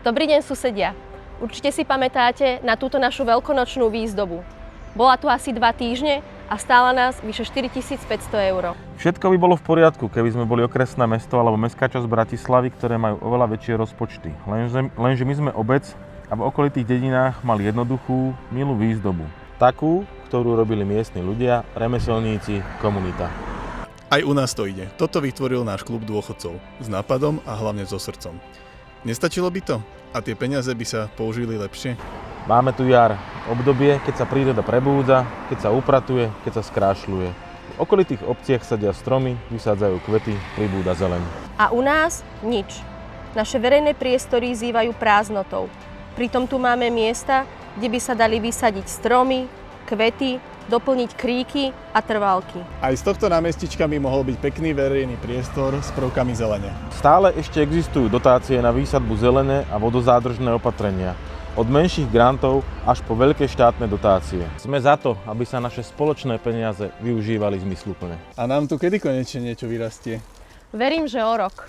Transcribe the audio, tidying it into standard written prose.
Dobrý deň, susedia. Určite si pamätáte na túto našu veľkonočnú výzdobu. Bola tu asi 2 týždne a stála nás vyše 4500 €. Všetko by bolo v poriadku, keby sme boli okresné mesto alebo mestská časť Bratislavy, ktoré majú oveľa väčšie rozpočty. Lenže my sme obec a v okolitých dedinách mali jednoduchú, milú výzdobu. Takú, ktorú robili miestni ľudia, remeselníci, komunita. Aj u nás to ide. Toto vytvoril náš klub dôchodcov. S nápadom a hlavne so srdcom. Nestačilo by to? A tie peniaze by sa použili lepšie? Máme tu jar, obdobie, keď sa príroda prebúdza, keď sa upratuje, keď sa skrášľuje. V okolitých obciach sadia stromy, vysádzajú kvety, pribúda zeleň. A u nás nič. Naše verejné priestory zývajú prázdnotou. Pritom tu máme miesta, kde by sa dali vysadiť stromy, kvety, doplniť kríky a trvalky. Aj z tohto námestička by mohol byť pekný verejný priestor s prvkami zelene. Stále ešte existujú dotácie na výsadbu zelene a vodozádržné opatrenia. Od menších grantov až po veľké štátne dotácie. Sme za to, aby sa naše spoločné peniaze využívali zmysluplne. A nám tu kedy konečne niečo vyrastie? Verím, že o rok.